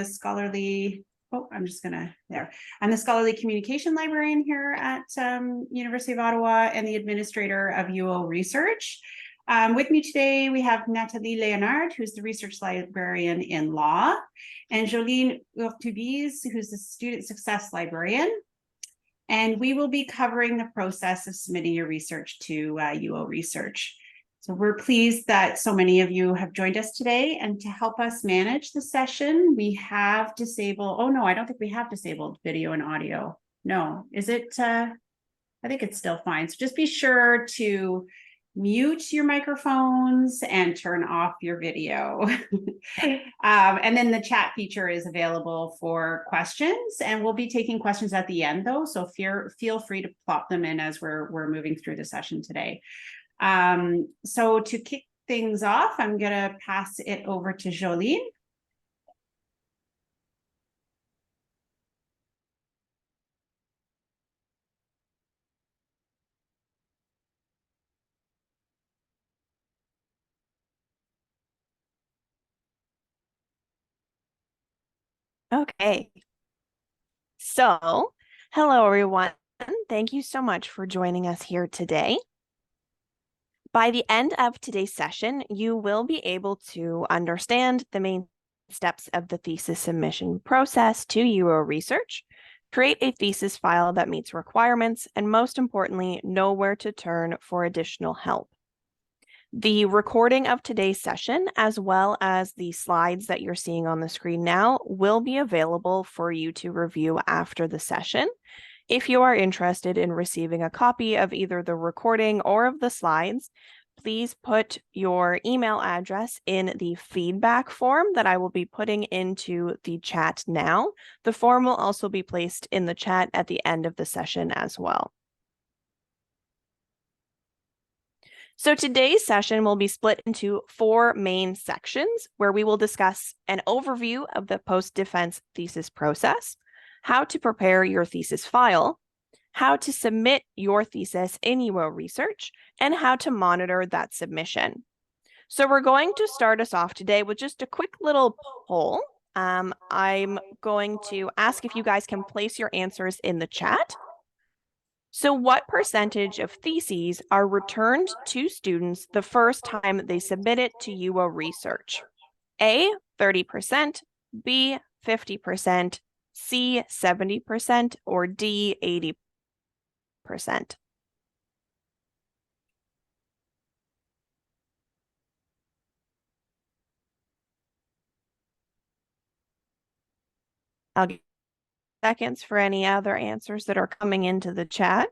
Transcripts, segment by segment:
scholarly, I'm the scholarly communication librarian here at University of Ottawa and the administrator of UO Research. With me today, we have Nathalie Leonard, who's the research librarian in law, and Jolene Urtubise, who's the student success librarian. And we will be covering the process of submitting your research to UO Research. So we're pleased that so many of you have joined us today, and to help us manage the session, we have disabled, oh no, I don't think we have disabled video and audio. No, is it, I think it's still fine. So just be sure to mute your microphones and turn off your video. And then the chat feature is available for questions, and we'll be taking questions at the end though. So feel free to plop them in as we're moving through the session today. So to kick things off, I'm going to pass it over to Jolene. Okay. So, hello everyone. Thank you so much for joining us here today. By the end of today's session, you will be able to understand the main steps of the thesis submission process to UO Research, create a thesis file that meets requirements, and most importantly, know where to turn for additional help. The recording of today's session, as well as the slides that you're seeing on the screen now, will be available for you to review after the session. If you are interested in receiving a copy of either the recording or of the slides, please put your email address in the feedback form that I will be putting into the chat now. The form will also be placed in the chat at the end of the session as well. So today's session will be split into 4 main sections where we will discuss an overview of the post-defense thesis process, how to prepare your thesis file, how to submit your thesis in UO Research, and how to monitor that submission. So we're going to start us off today with just a quick little poll. I'm going to ask if you guys can place your answers in the chat. So what percentage of theses are returned to students the first time they submit it to UO Research? A, 30%, B, 50%, C, 70%, or D, 80%? I'll give seconds for any other answers that are coming into the chat.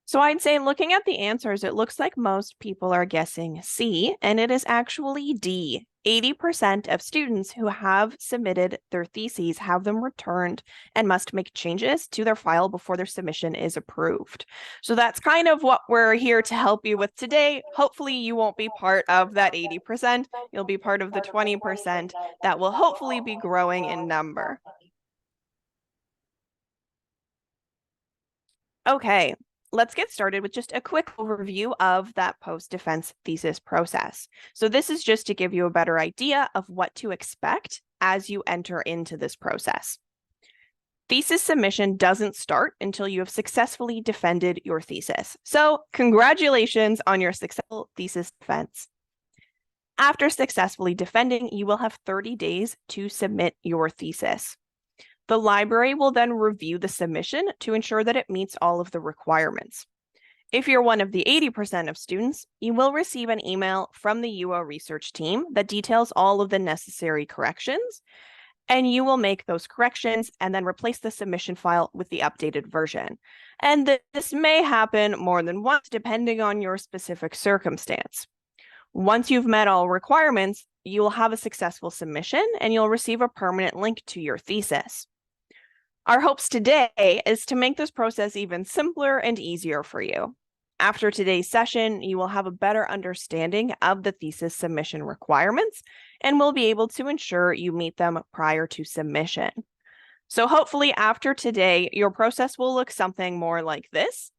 So I'd say looking at the answers, it looks like most people are guessing C, and it is actually D. 80% of students who have submitted their theses have them returned and must make changes to their file before their submission is approved. So that's kind of what we're here to help you with today. Hopefully you won't be part of that 80%. You'll be part of the 20% that will hopefully be growing in number. Okay. Let's get started with just a quick overview of that post-defense thesis process. So this is just to give you a better idea of what to expect as you enter into this process. Thesis submission doesn't start until you have successfully defended your thesis. So congratulations on your successful thesis defense. After successfully defending, you will have 30 days to submit your thesis. The library will then review the submission to ensure that it meets all of the requirements. If you're one of the 80% of students, you will receive an email from the UO Research team that details all of the necessary corrections, and you will make those corrections and then replace the submission file with the updated version. And this may happen more than once depending on your specific circumstance. Once you've met all requirements, you will have a successful submission and you'll receive a permanent link to your thesis. Our hopes today is to make this process even simpler and easier for you. After today's session, you will have a better understanding of the thesis submission requirements and will be able to ensure you meet them prior to submission. So hopefully after today, your process will look something more like this.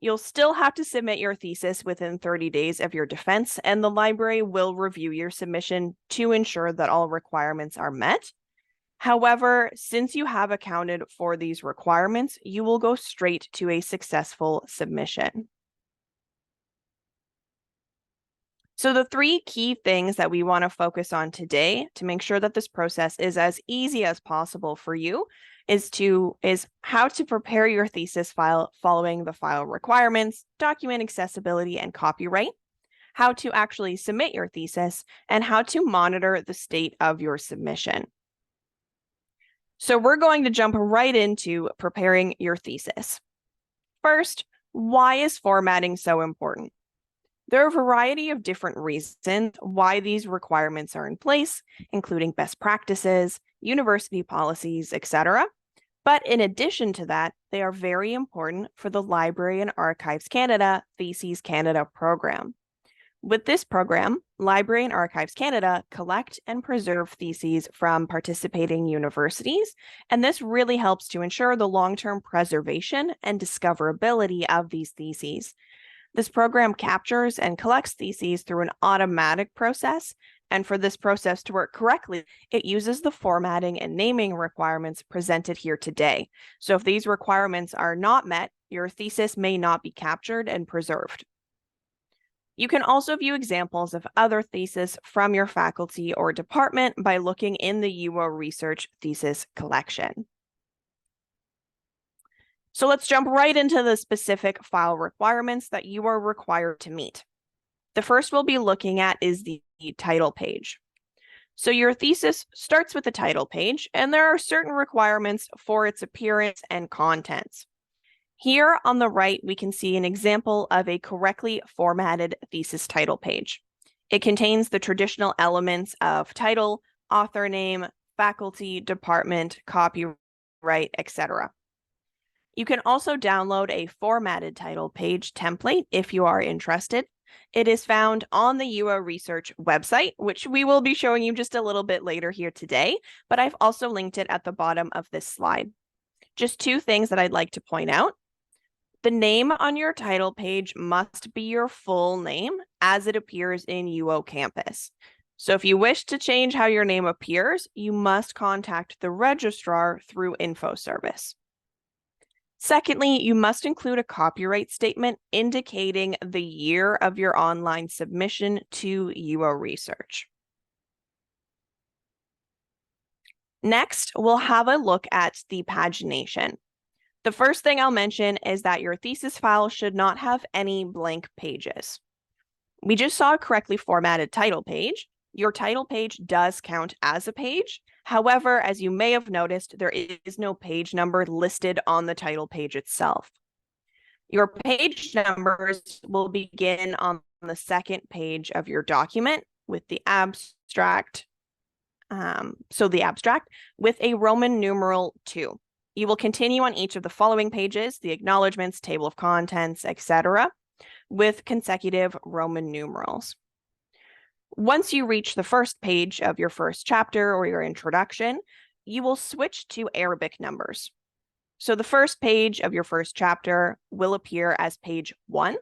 You'll still have to submit your thesis within 30 days of your defense, and the library will review your submission to ensure that all requirements are met. However, since you have accounted for these requirements, you will go straight to a successful submission. So the three key things that we want to focus on today to make sure that this process is as easy as possible for you is how to prepare your thesis file following the file requirements, document accessibility, and copyright, how to actually submit your thesis, and how to monitor the state of your submission. So we're going to jump right into preparing your thesis. First, why is formatting so important? There are a variety of different reasons why these requirements are in place, including best practices, university policies, etc. But in addition to that, they are very important for the Library and Archives Canada Theses Canada program. With this program, Library and Archives Canada collect and preserve theses from participating universities, and this really helps to ensure the long-term preservation and discoverability of these theses. This program captures and collects theses through an automatic process, and for this process to work correctly, it uses the formatting and naming requirements presented here today. So if these requirements are not met, your thesis may not be captured and preserved. You can also view examples of other theses from your faculty or department by looking in the UO Research Thesis Collection. So let's jump right into the specific file requirements that you are required to meet. The first we'll be looking at is the title page. So your thesis starts with the title page, and there are certain requirements for its appearance and contents. Here on the right, we can see an example of a correctly formatted thesis title page. It contains the traditional elements of title, author name, faculty, department, copyright, etc. You can also download a formatted title page template if you are interested. It is found on the UO Research website, which we will be showing you just a little bit later here today, but I've also linked it at the bottom of this slide. Just two things that I'd like to point out. The name on your title page must be your full name as it appears in UO Campus. So if you wish to change how your name appears, you must contact the registrar through InfoService. Secondly, you must include a copyright statement indicating the year of your online submission to UO Research. Next, we'll have a look at the pagination. The first thing I'll mention is that your thesis file should not have any blank pages. We just saw a correctly formatted title page. Your title page does count as a page. However, as you may have noticed, there is no page number listed on the title page itself. Your page numbers will begin on the second page of your document with the abstract. The abstract with a Roman numeral 2. You will continue on each of the following pages, the acknowledgements, table of contents, etc., with consecutive Roman numerals. Once you reach the first page of your first chapter or your introduction, you will switch to Arabic numbers. So the first page of your first chapter will appear as page 1,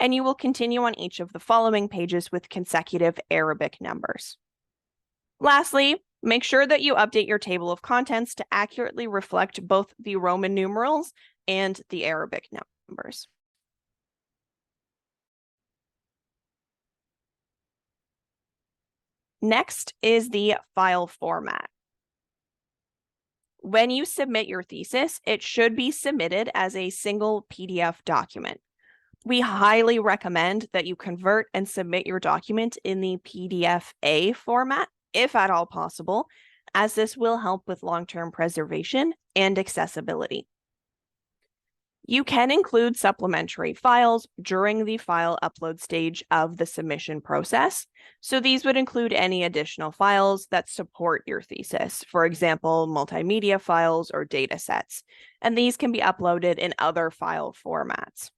and you will continue on each of the following pages with consecutive Arabic numbers. Lastly, make sure that you update your table of contents to accurately reflect both the Roman numerals and the Arabic numbers. Next is the file format. When you submit your thesis, it should be submitted as a single PDF document. We highly recommend that you convert and submit your document in the PDF-A format, if at all possible, as this will help with long-term preservation and accessibility. You can include supplementary files during the file upload stage of the submission process. So these would include any additional files that support your thesis, for example, multimedia files or data sets, and these can be uploaded in other file formats.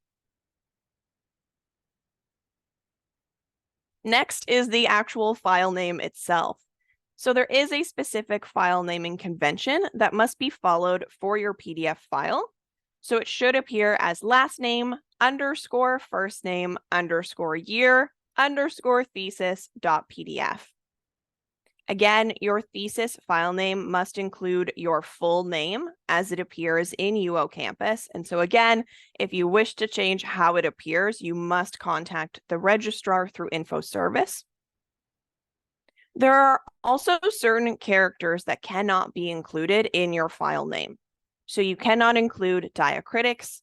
Next is the actual file name itself. So there is a specific file naming convention that must be followed for your PDF file. So it should appear as last name underscore first name underscore year underscore thesis.pdf. Again, your thesis file name must include your full name as it appears in UO Campus. And so again, if you wish to change how it appears, you must contact the registrar through info service. There are also certain characters that cannot be included in your file name. So you cannot include diacritics,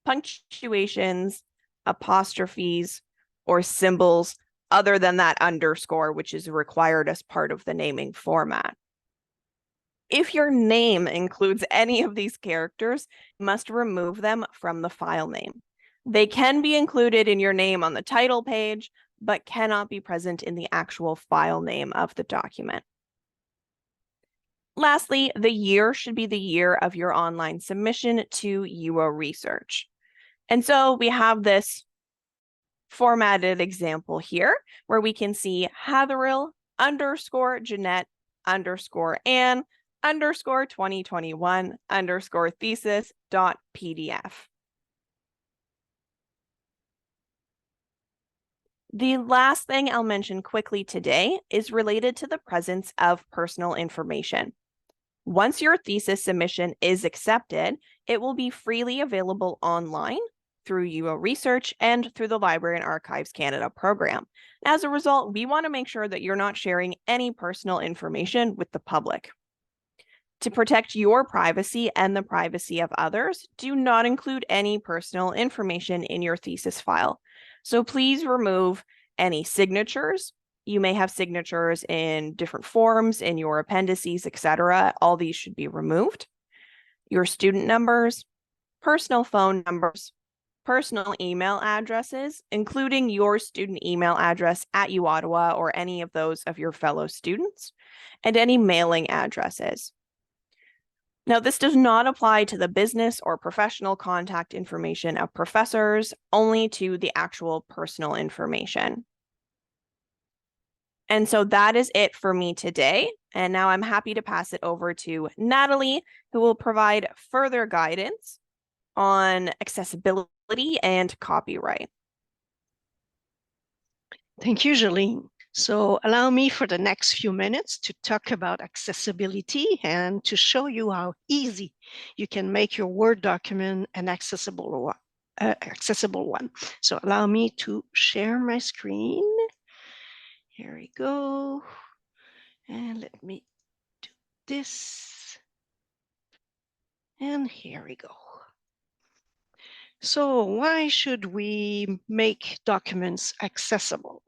punctuations, apostrophes, or symbols other than that underscore, which is required as part of the naming format. If your name includes any of these characters, you must remove them from the file name. They can be included in your name on the title page, but cannot be present in the actual file name of the document. Lastly, the year should be the year of your online submission to UO Research. And so we have this formatted example here where we can see Hatheril underscore Jeanette underscore Anne underscore 2021 underscore thesis dot PDF. The last thing I'll mention quickly today is related to the presence of personal information. Once your thesis submission is accepted, it will be freely available online through UO Research and through the Library and Archives Canada program. As a result, we want to make sure that you're not sharing any personal information with the public. To protect your privacy and the privacy of others, do not include any personal information in your thesis file. So please remove any signatures. You may have signatures in different forms, in your appendices, etc. All these should be removed. Your student numbers, personal phone numbers, personal email addresses, including your student email address at U Ottawa or any of those of your fellow students, and any mailing addresses. Now, this does not apply to the business or professional contact information of professors, only to the actual personal information. And so that is it for me today. And now I'm happy to pass it over to Natalie, who will provide further guidance on accessibility and copyright. Thank you, Jolene. So allow me for the next few minutes to talk about accessibility and to show you how easy you can make your Word document an accessible one. So allow me to share my screen. Here we go. And let me do this. And here we go. So why should we make documents accessible?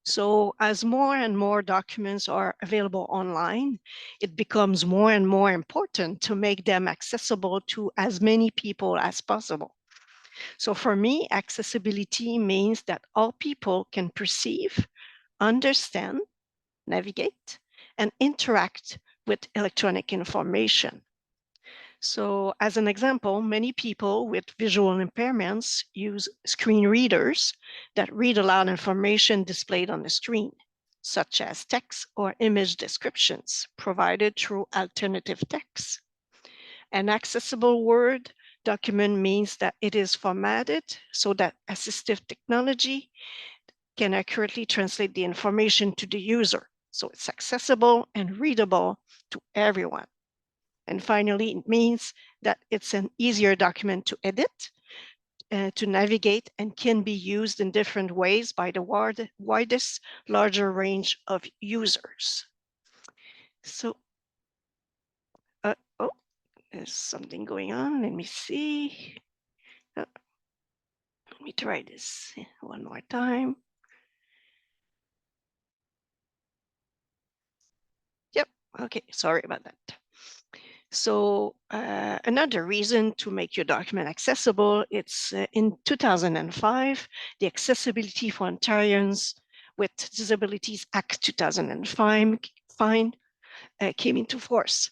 So as more and more documents are available online, it becomes more and more important to make them accessible to as many people as possible. So for me, accessibility means that all people can perceive, understand, navigate, and interact with electronic information. So as an example, many people with visual impairments use screen readers that read aloud information displayed on the screen, such as text or image descriptions provided through alternative text. An accessible Word document means that it is formatted so that assistive technology can accurately translate the information to the user. So it's accessible and readable to everyone. And finally, it means that it's an easier document to edit, to navigate, and can be used in different ways by the widest, larger range of users. So, oh, there's something going on. Let me see. Let me try this one more time. Yep, okay, sorry about that. So another reason to make your document accessible, it's in 2005, the Accessibility for Ontarians with Disabilities Act 2005 came into force.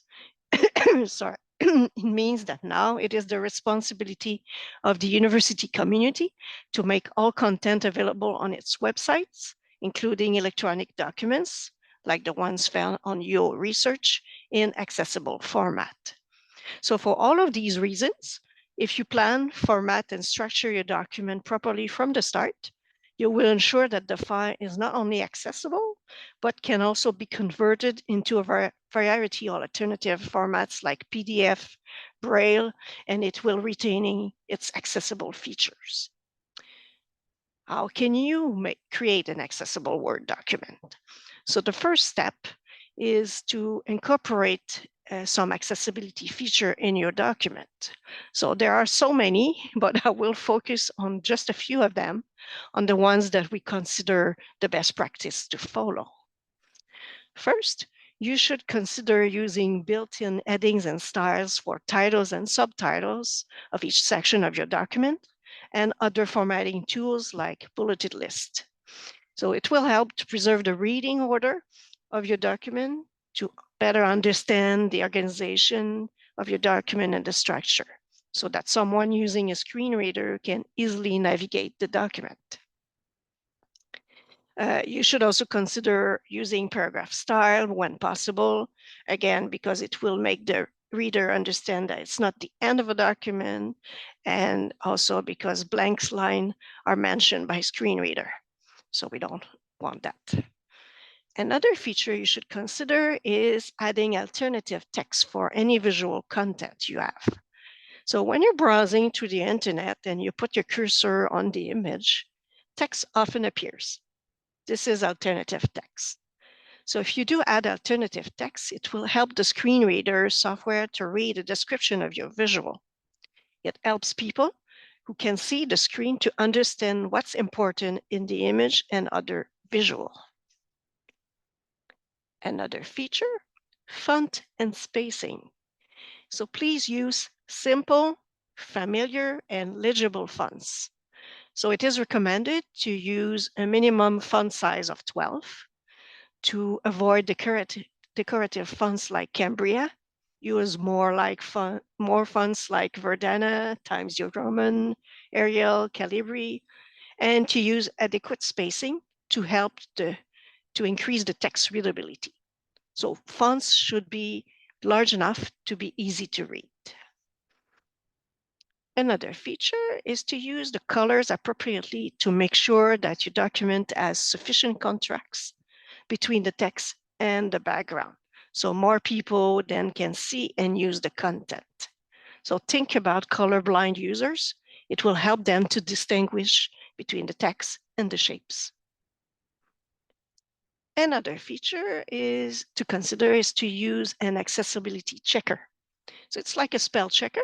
Sorry. It means that now it is the responsibility of the university community to make all content available on its websites, including electronic documents, like the ones found on UO Research, in accessible format. So for all of these reasons, If you plan, format, and structure your document properly from the start, you will ensure that the file is not only accessible, but can also be converted into a variety of alternative formats like PDF, Braille, and it will retaining its accessible features. How can you create an accessible Word document? So the first step is to incorporate some accessibility feature in your document. So there are so many, but I will focus on just a few of them, on the ones that we consider the best practice to follow. First, you should consider using built-in headings and styles for titles and subtitles of each section of your document, and other formatting tools like bulleted list. So it will help to preserve the reading order of your document, to better understand the organization of your document and the structure, so that someone using a screen reader can easily navigate the document. You should also consider using paragraph style when possible, again, because it will make the reader understand that it's not the end of a document, and also because blank lines are mentioned by screen reader. So we don't want that. Another feature you should consider is adding alternative text for any visual content you have. So when you're browsing through the internet and you put your cursor on the image, text often appears. This is alternative text. So if you do add alternative text, it will help the screen reader software to read a description of your visual. It helps people who can see the screen to understand what's important in the image and other visual. Another feature, font and spacing. So please use simple, familiar, and legible fonts. So it is recommended to use a minimum font size of 12 to avoid decorative fonts like Cambria. Use more fonts like Verdana, Times New Roman, Arial, Calibri, and to use adequate spacing to help to increase the text readability. So fonts should be large enough to be easy to read. Another feature is to use the colors appropriately to make sure that your document has sufficient contrast between the text and the background, so more people then can see and use the content. So think about colorblind users. It will help them to distinguish between the text and the shapes. Another feature is to consider is to use an accessibility checker. So it's like a spell checker.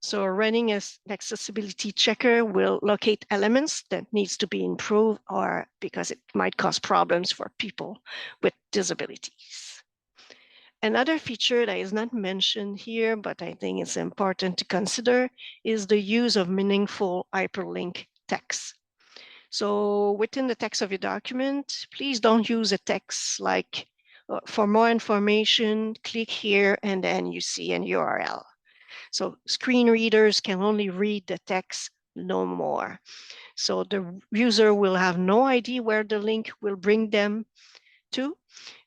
So running an accessibility checker will locate elements that needs to be improved, or because it might cause problems for people with disabilities. Another feature that is not mentioned here, but I think it's important to consider, is the use of meaningful hyperlink text. So within the text of your document, please don't use a text like, for more information, click here, and then you see an URL. So screen readers can only read the text, no more. So the user will have no idea where the link will bring them to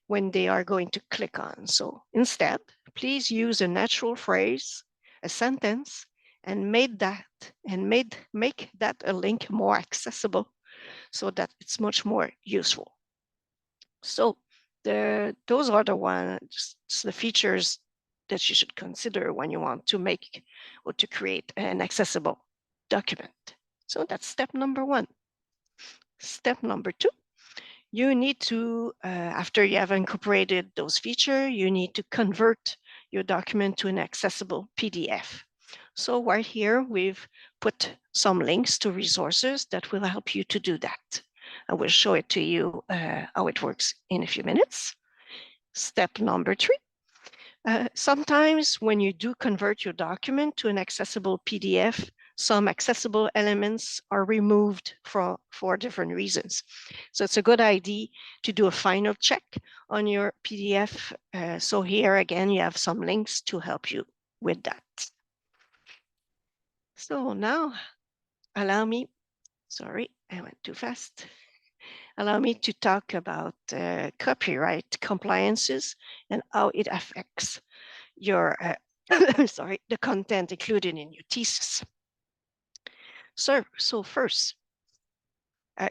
when they are going to click on. So instead, please use a natural phrase, a sentence, and make that a link more accessible, so that it's much more useful. So those are the features that you should consider when you want to make or to create an accessible document. So that's step number one. Step number two, you need to, after you have incorporated those features, you need to convert your document to an accessible PDF. So right here, we've put some links to resources that will help you to do that. I will show it to you how it works in a few minutes. Step number three. Sometimes when you do convert your document to an accessible PDF, some accessible elements are removed for different reasons. So it's a good idea to do a final check on your PDF. So here again, you have some links to help you with that. So now allow me, sorry, I went too fast. Allow me to talk about copyright compliances and how it affects your sorry, the content included in your thesis. So first,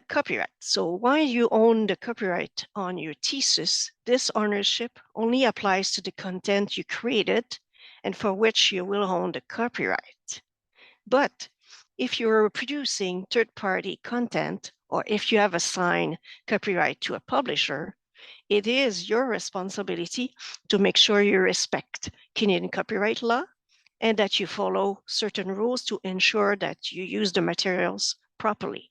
copyright. So while you own the copyright on your thesis, this ownership only applies to the content you created and for which you will own the copyright. But if you're producing third-party content, or if you have assigned copyright to a publisher, it is your responsibility to make sure you respect Canadian copyright law and that you follow certain rules to ensure that you use the materials properly.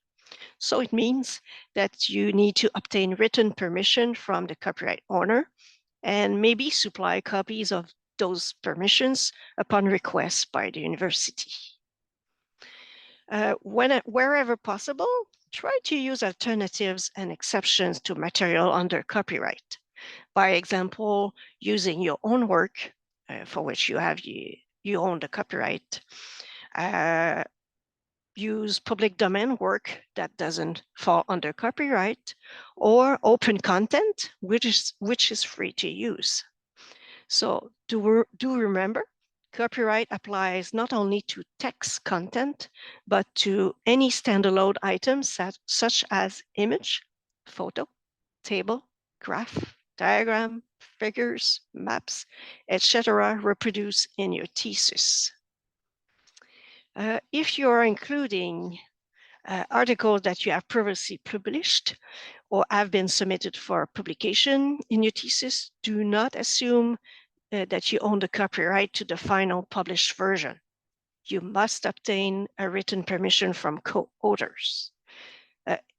So it means that you need to obtain written permission from the copyright owner and maybe supply copies of those permissions upon request by the university. Wherever possible, try to use alternatives and exceptions to material under copyright. By example, using your own work for which you own the copyright. Use public domain work that doesn't fall under copyright, or open content which is free to use. So do remember, copyright applies not only to text content, but to any standalone items such as image, photo, table, graph, diagram, figures, maps, etc. reproduced in your thesis. If you are including articles that you have previously published or have been submitted for publication in your thesis, do not assume that you own the copyright to the final published version. You must obtain a written permission from co-authors.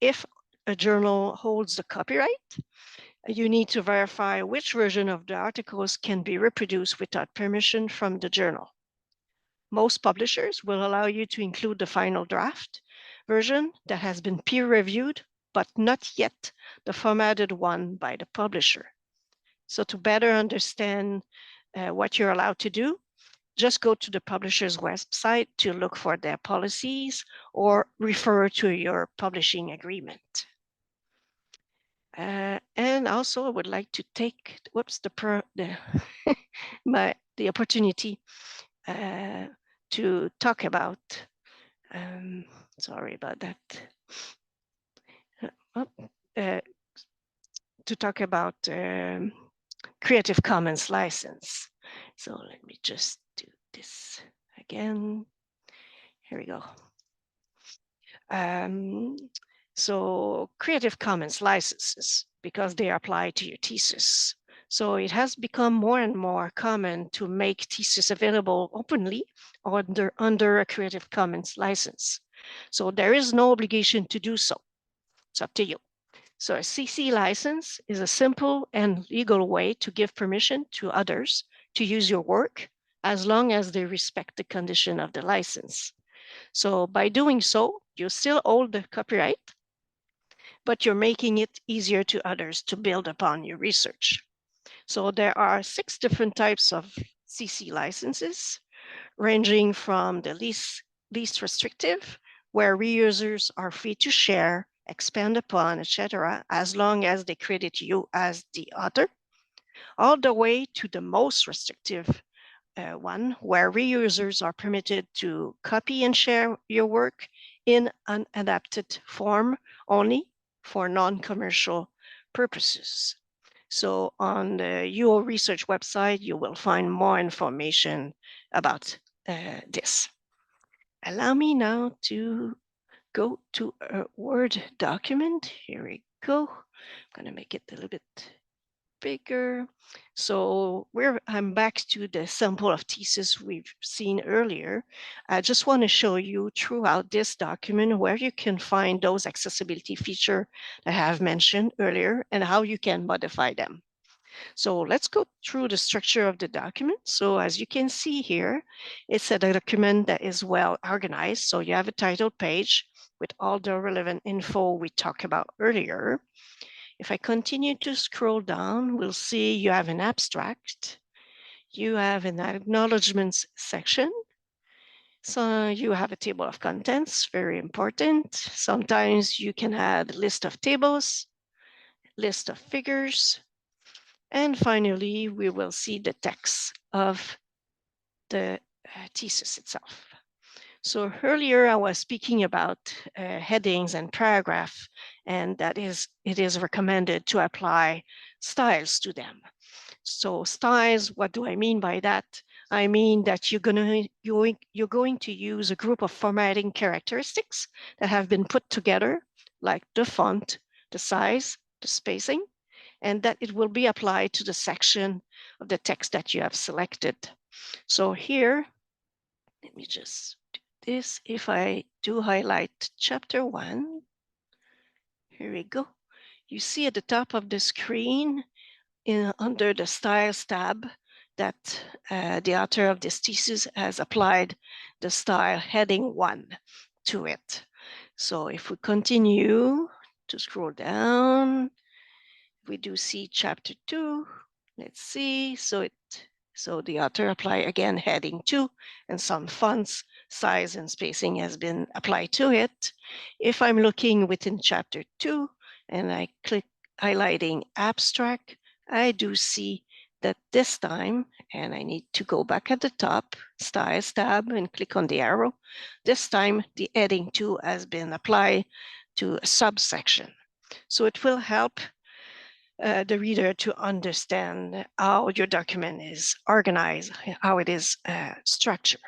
If a journal holds the copyright, you need to verify which version of the articles can be reproduced without permission from the journal. Most publishers will allow you to include the final draft version that has been peer-reviewed, but not yet the formatted one by the publisher. So to better understand what you're allowed to do, just go to the publisher's website to look for their policies or refer to your publishing agreement. And also I would like to take the opportunity to talk about, sorry about that, to talk about Creative Commons license. So let me just do this again. Here we go. So Creative Commons licenses, because they apply to your thesis. So it has become more and more common to make thesis available openly or under a Creative Commons license. So there is no obligation to do so. It's up to you. So a CC license is a simple and legal way to give permission to others to use your work as long as they respect the condition of the license. So by doing so, you still hold the copyright, but you're making it easier to others to build upon your research. So there are 6 different types of CC licenses, ranging from the least restrictive, where reusers are free to share, expand upon, etc., as long as they credit you as the author, all the way to the most restrictive one, where reusers are permitted to copy and share your work in an adapted form only for non-commercial purposes. So on the UO Research website, you will find more information about this. Allow me now to go to a Word document. Here we go. I'm going to make it a little bit bigger. So I'm back to the sample of thesis we've seen earlier. I just want to show you throughout this document where you can find those accessibility features that I have mentioned earlier and how you can modify them. So let's go through the structure of the document. So as you can see here, it's a document that is well organized. So you have a title page with all the relevant info we talked about earlier. If I continue to scroll down, we'll see you have an abstract. You have an acknowledgements section. So you have a table of contents, very important. Sometimes you can add a list of tables, list of figures, and finally, we will see the text of the thesis itself. So earlier I was speaking about headings and paragraph, and that is, it is recommended to apply styles to them. So styles, what do I mean by that? I mean that you're going to use a group of formatting characteristics that have been put together, like the font, the size, the spacing, and that it will be applied to the section of the text that you have selected. So here, let me just do this. If I do highlight chapter 1, here we go. You see at the top of the screen, under the Styles tab, that the author of this thesis has applied the style heading 1 to it. So if we continue to scroll down, we do see chapter 2. Let's see. So the author apply again heading 2, and some fonts, size, and spacing has been applied to it. If I'm looking within chapter 2 and I click highlighting abstract, I do see that this time, and I need to go back at the top, Styles tab, and click on the arrow. This time, the heading 2 has been applied to a subsection. So it will help the reader to understand how your document is organized, how it is structured.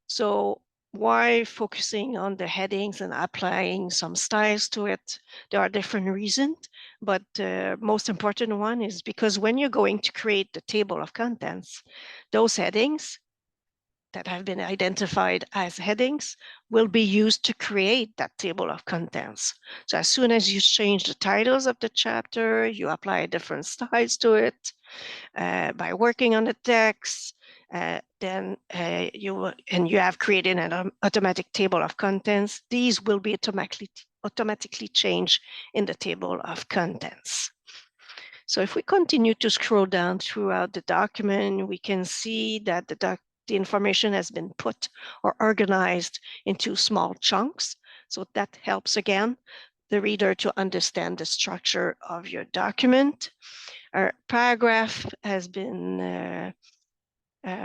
So why focusing on the headings and applying some styles to it? There are different reasons, but the most important one is because when you're going to create the table of contents, those headings that have been identified as headings will be used to create that table of contents. So as soon as you change the titles of the chapter, you apply different styles to it by working on the text, then you have created an automatic table of contents. These will be automatically changed in the table of contents. So if we continue to scroll down throughout the document, we can see that the information has been put or organized into small chunks. So that helps, again, the reader to understand the structure of your document. Our paragraph has been,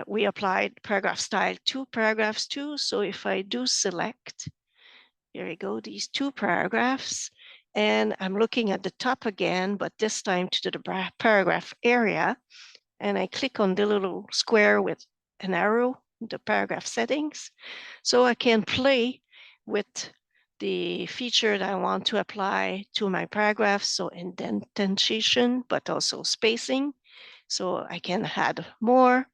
we applied paragraph style to paragraphs too. So if I do select, here we go, these 2 paragraphs, and I'm looking at the top again, but this time to the paragraph area, and I click on the little square with an arrow, the paragraph settings, so I can play with the feature that I want to apply to my paragraph, so indentation, but also spacing. So I can add more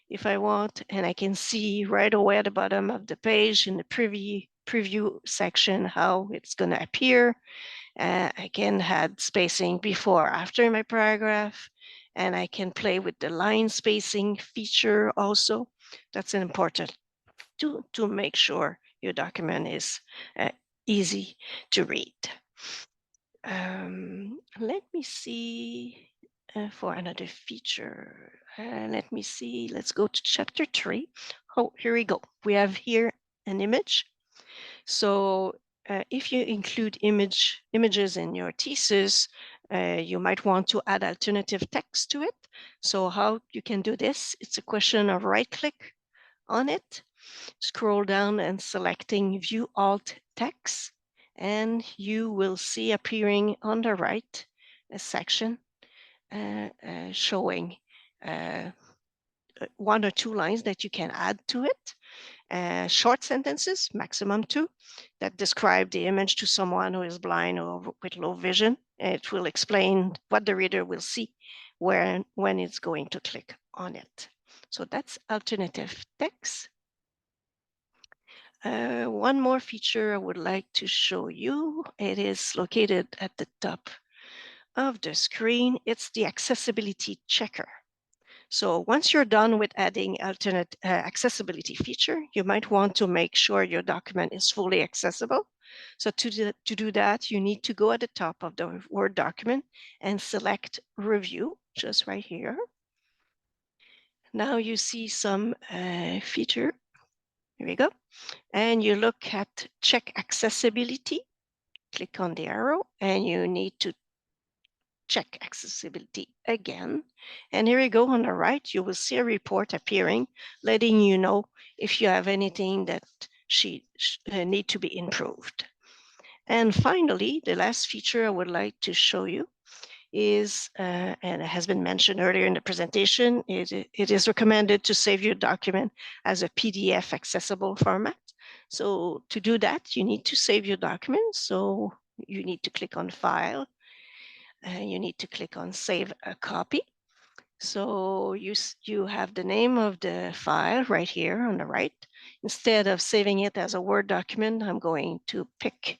if I want, and I can see right away at the bottom of the page in the preview section how it's going to appear. I can add spacing before or after my paragraph, and I can play with the line spacing feature also. That's important to make sure your document is easy to read. Let me see for another feature. Let me see, let's go to chapter 3. Oh, here we go. We have here an image. So if you include images in your thesis, you might want to add alternative text to it. So how you can do this, it's a question of right-click on it, scroll down and selecting View Alt Text, and you will see appearing on the right a section showing 1 or 2 lines that you can add to it. Short sentences, maximum 2, that describe the image to someone who is blind or with low vision. It will explain what the reader will see when it's going to click on it. So that's alternative text. One more feature I would like to show you. It is located at the top of the screen. It's the accessibility checker. So once you're done with adding alternate accessibility feature, you might want to make sure your document is fully accessible. So to do that, you need to go at the top of the Word document and select Review, just right here. Now you see some feature. Here we go. And you look at Check Accessibility. Click on the arrow, and you need to check accessibility again. And here you go on the right, you will see a report appearing, letting you know if you have anything that need to be improved. And finally, the last feature I would like to show you is, and it has been mentioned earlier in the presentation, it is recommended to save your document as a PDF accessible format. So to do that, you need to save your document. So you need to click on File, and you need to click on Save a Copy. So you have the name of the file right here on the right. Instead of saving it as a Word document, I'm going to pick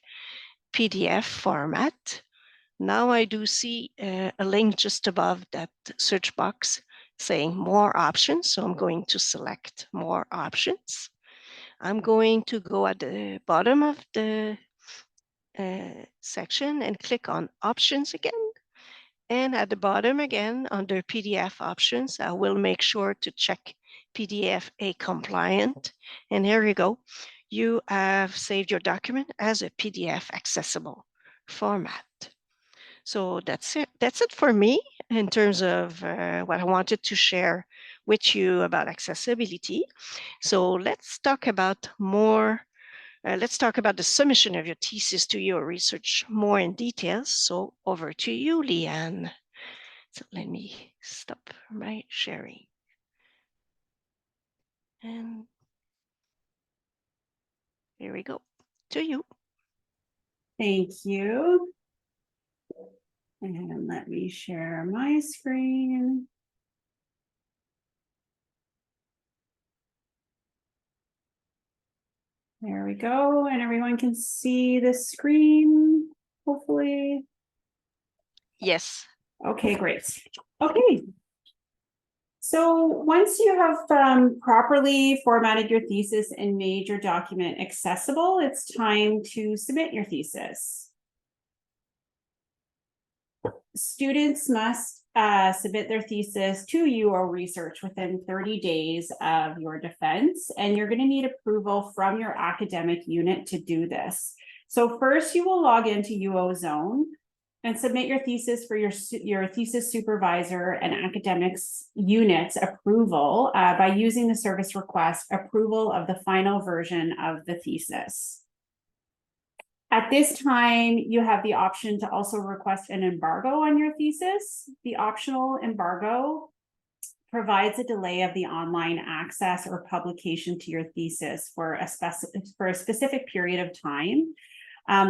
PDF format. Now I do see a link just above that search box saying more options. So I'm going to select more options. I'm going to go at the bottom of the section and click on options again. And at the bottom again, under PDF options, I will make sure to check PDF A compliant. And here you go. You have saved your document as a PDF accessible format. So that's it. That's it for me in terms of what I wanted to share with you about accessibility. So let's talk about more. Let's talk about the submission of your thesis to your research more in detail. So over to you, Leanne. So let me stop my sharing. And here we go. To you. Thank you. And let me share my screen. There we go. And everyone can see the screen, hopefully. Yes. Okay, great. Okay. So once you have properly formatted your thesis and made your document accessible, it's time to submit your thesis. Students must submit their thesis to UO Research within 30 days of your defense, and you're going to need approval from your academic unit to do this. So first you will log into UO Zone and submit your thesis for your thesis supervisor and academics unit's approval by using the service request approval of the final version of the thesis. At this time, you have the option to also request an embargo on your thesis. The optional embargo provides a delay of the online access or publication to your thesis for a specific period of time.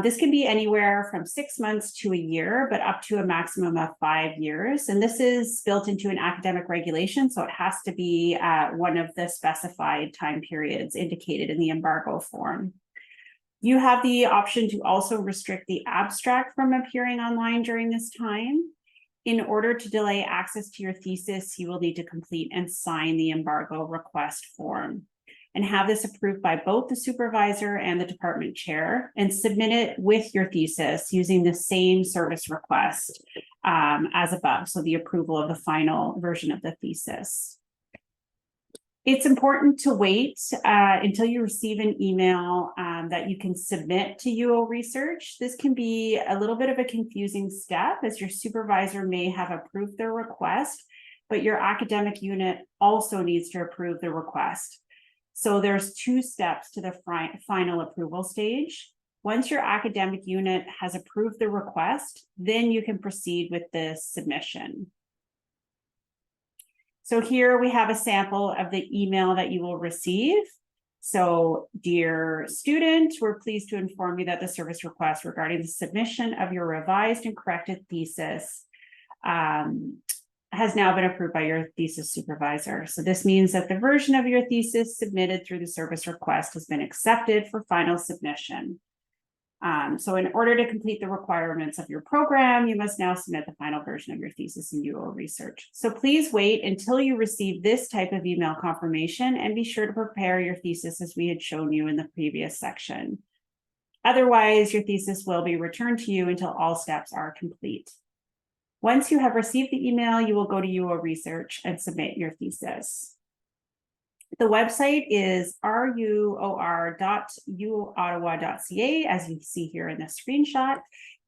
This can be anywhere from 6 months to a year, but up to a maximum of 5 years. And this is built into an academic regulation, so it has to be one of the specified time periods indicated in the embargo form. You have the option to also restrict the abstract from appearing online during this time. In order to delay access to your thesis, you will need to complete and sign the embargo request form and have this approved by both the supervisor and the department chair, and submit it with your thesis using the same service request as above, so the approval of the final version of the thesis. It's important to wait until you receive an email that you can submit to UO Research. This can be a little bit of a confusing step, as your supervisor may have approved their request, but your academic unit also needs to approve the request. So there's 2 steps to the final approval stage. Once your academic unit has approved the request, then you can proceed with the submission. So here we have a sample of the email that you will receive. So, dear student, we're pleased to inform you that the service request regarding the submission of your revised and corrected thesis has now been approved by your thesis supervisor. So this means that the version of your thesis submitted through the service request has been accepted for final submission. So in order to complete the requirements of your program, you must now submit the final version of your thesis in UO Research. So please wait until you receive this type of email confirmation, and be sure to prepare your thesis as we had shown you in the previous section. Otherwise, your thesis will be returned to you until all steps are complete. Once you have received the email, you will go to UO Research and submit your thesis. The website is ruor.uottawa.ca, as you see here in the screenshot.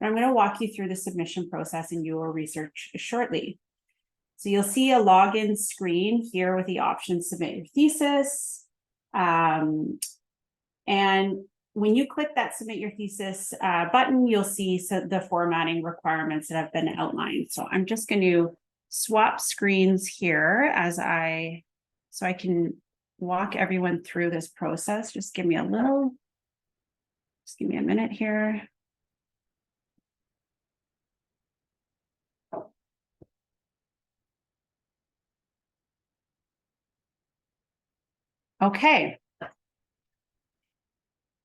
And I'm going to walk you through the submission process in UO Research shortly. So you'll see a login screen here with the option submit your thesis. And when you click that submit your thesis button, you'll see the formatting requirements that have been outlined. So I'm just going to swap screens here so I can walk everyone through this process. Just give me a minute here. Okay.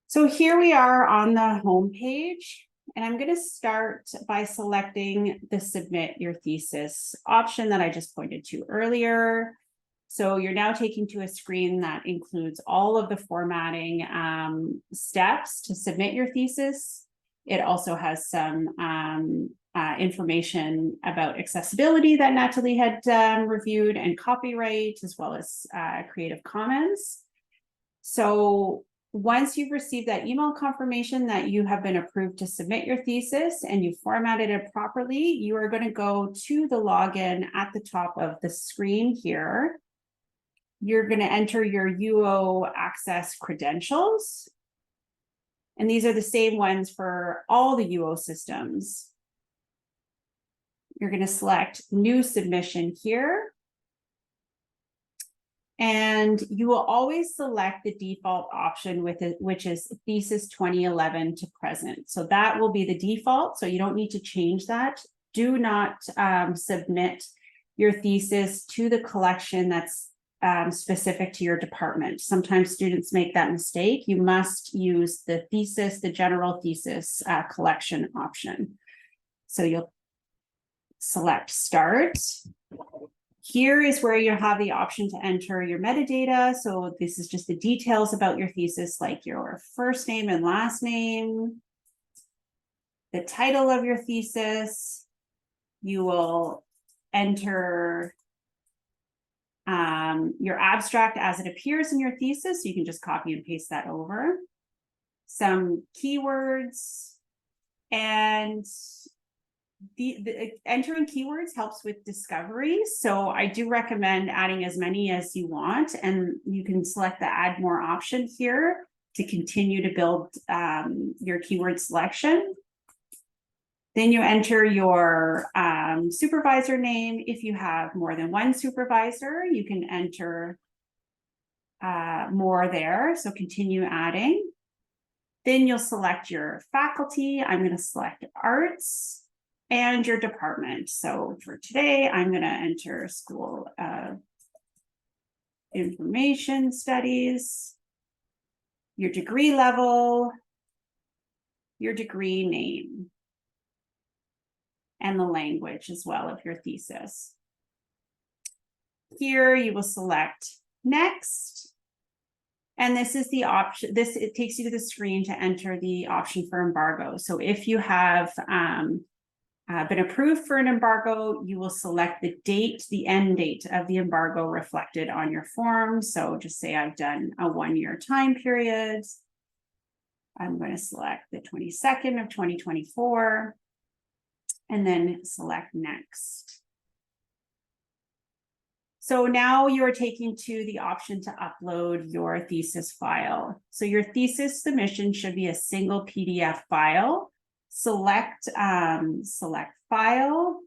So here we are on the home page, and I'm going to start by selecting the submit your thesis option that I just pointed to earlier. So you're now taken to a screen that includes all of the formatting steps to submit your thesis. It also has some information about accessibility that Natalie had reviewed, and copyright, as well as Creative Commons. So once you've received that email confirmation that you have been approved to submit your thesis and you formatted it properly, you are going to go to the login at the top of the screen here. You're going to enter your UO Access credentials. And these are the same ones for all the UO systems. You're going to select new submission here. And you will always select the default option with it, which is Thesis 2011 to present. So that will be the default. So you don't need to change that. Do not submit your thesis to the collection that's specific to your department. Sometimes students make that mistake. You must use the thesis, the general thesis collection option. So you'll select start. Here is where you have the option to enter your metadata. So this is just the details about your thesis, like your first name and last name, the title of your thesis. You will enter your abstract as it appears in your thesis. So you can just copy and paste that over. Some keywords, and the entering keywords helps with discovery. So I do recommend adding as many as you want, and you can select the add more option here to continue to build your keyword selection. Then you enter your supervisor name. If you have more than one supervisor, you can enter more there. So continue adding. Then you'll select your faculty. I'm going to select arts, and your department. So for today, I'm going to enter School of Information Studies, your degree level, your degree name, and the language as well of your thesis. Here you will select next. And this is the option. It takes you to the screen to enter the option for embargo. So if you have been approved for an embargo, you will select the date, the end date of the embargo reflected on your form. So just say I've done a 1-year time period. I'm going to select the 22nd of 2024 and then select next. So now you're taken to the option to upload your thesis file. So your thesis submission should be a single PDF file. Select file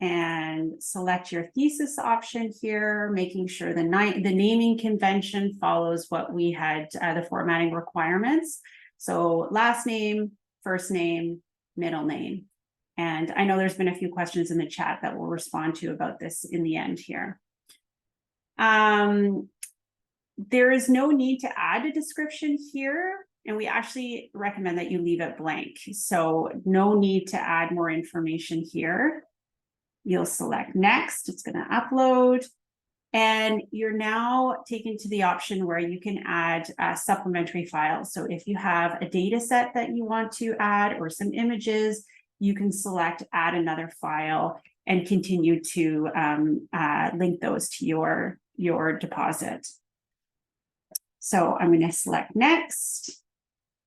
and select your thesis option here, making sure the naming convention follows what we had, the formatting requirements. So last name, first name, middle name. And I know there's been a few questions in the chat that we'll respond to about this in the end here. There is no need to add a description here. And we actually recommend that you leave it blank. So no need to add more information here. You'll select next, it's going to upload. And you're now taken to the option where you can add supplementary files. So if you have a data set that you want to add or some images, you can select add another file and continue to link those to your your deposit. So I'm going to select next.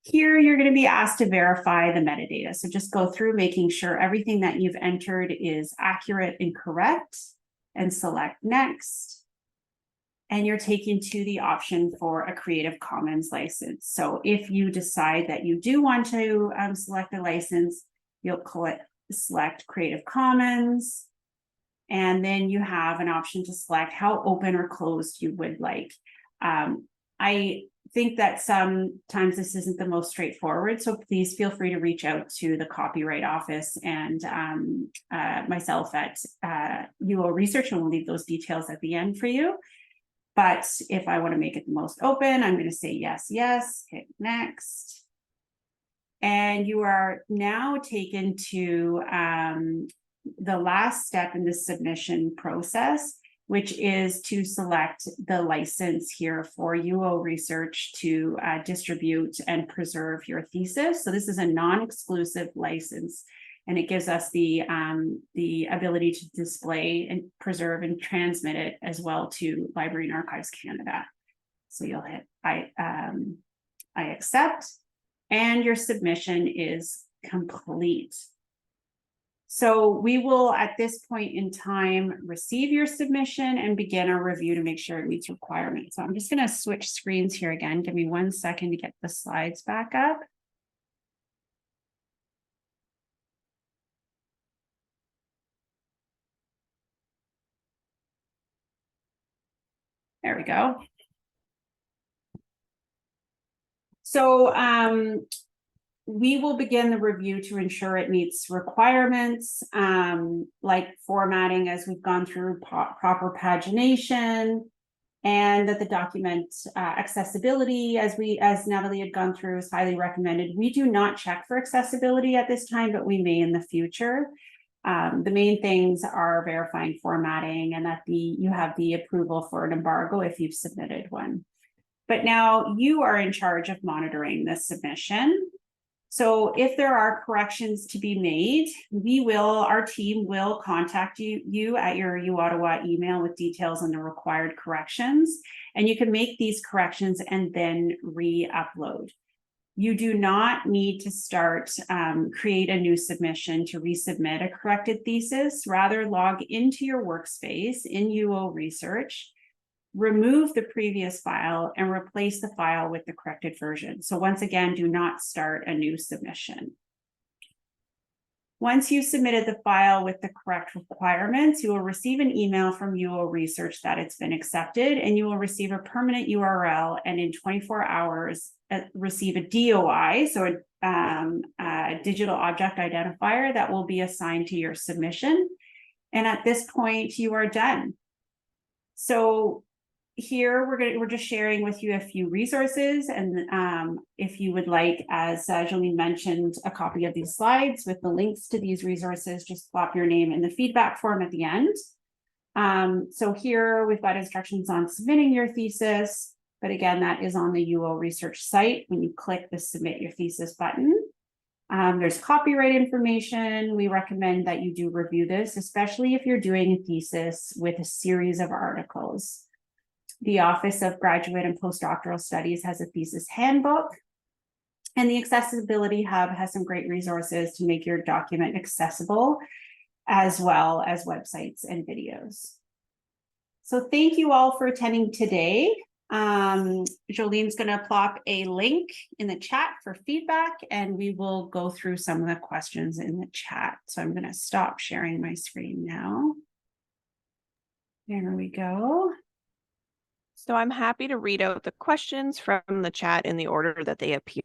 Here, you're going to be asked to verify the metadata. So just go through making sure everything that you've entered is accurate and correct, and select next. And you're taken to the option for a Creative Commons license. So if you decide that you do want to select a license, you'll select Creative Commons. And then you have an option to select how open or closed you would like. I think that sometimes this isn't the most straightforward, so please feel free to reach out to the Copyright Office and myself at UO Research, and we'll leave those details at the end for you. But if I want to make it the most open, I'm going to say yes, yes, hit next. And you are now taken to the last step in the submission process, which is to select the license here for UO Research to distribute and preserve your thesis. So this is a non-exclusive license, and it gives us the ability to display and preserve and transmit it as well to Library and Archives Canada. So you'll hit I accept, and your submission is complete. So we will, at this point in time, receive your submission and begin our review to make sure it meets requirements. So I'm just going to switch screens here again. Give me 1 second to get the slides back up. There we go. So we will begin the review to ensure it meets requirements, like formatting, as we've gone through, proper pagination, and that the document accessibility, as Natalie had gone through, is highly recommended. We do not check for accessibility at this time, but we may in the future. The main things are verifying formatting and that you have the approval for an embargo if you've submitted one. But now you are in charge of monitoring this submission. So if there are corrections to be made, our team will contact you at your UOttawa email with details on the required corrections, and you can make these corrections and then re-upload. You do not need to create a new submission to resubmit a corrected thesis. Rather, log into your workspace in UO Research, remove the previous file, and replace the file with the corrected version. So once again, do not start a new submission. Once you've submitted the file with the correct requirements, you will receive an email from UO Research that it's been accepted, and you will receive a permanent URL, and in 24 hours, receive a DOI, so a digital object identifier that will be assigned to your submission. And at this point, you are done. So here we're just sharing with you a few resources, and if you would like, as Jolene mentioned, a copy of these slides with the links to these resources, just plop your name in the feedback form at the end. So here we've got instructions on submitting your thesis, but again, that is on the UO Research site when you click the Submit Your Thesis button. There's copyright information. We recommend that you do review this, especially if you're doing a thesis with a series of articles. The Office of Graduate and Postdoctoral Studies has a thesis handbook, and the Accessibility Hub has some great resources to make your document accessible, as well as websites and videos. So thank you all for attending today. Jolene's going to plop a link in the chat for feedback, and we will go through some of the questions in the chat. So I'm going to stop sharing my screen now. There we go. So I'm happy to read out the questions from the chat in the order that they appear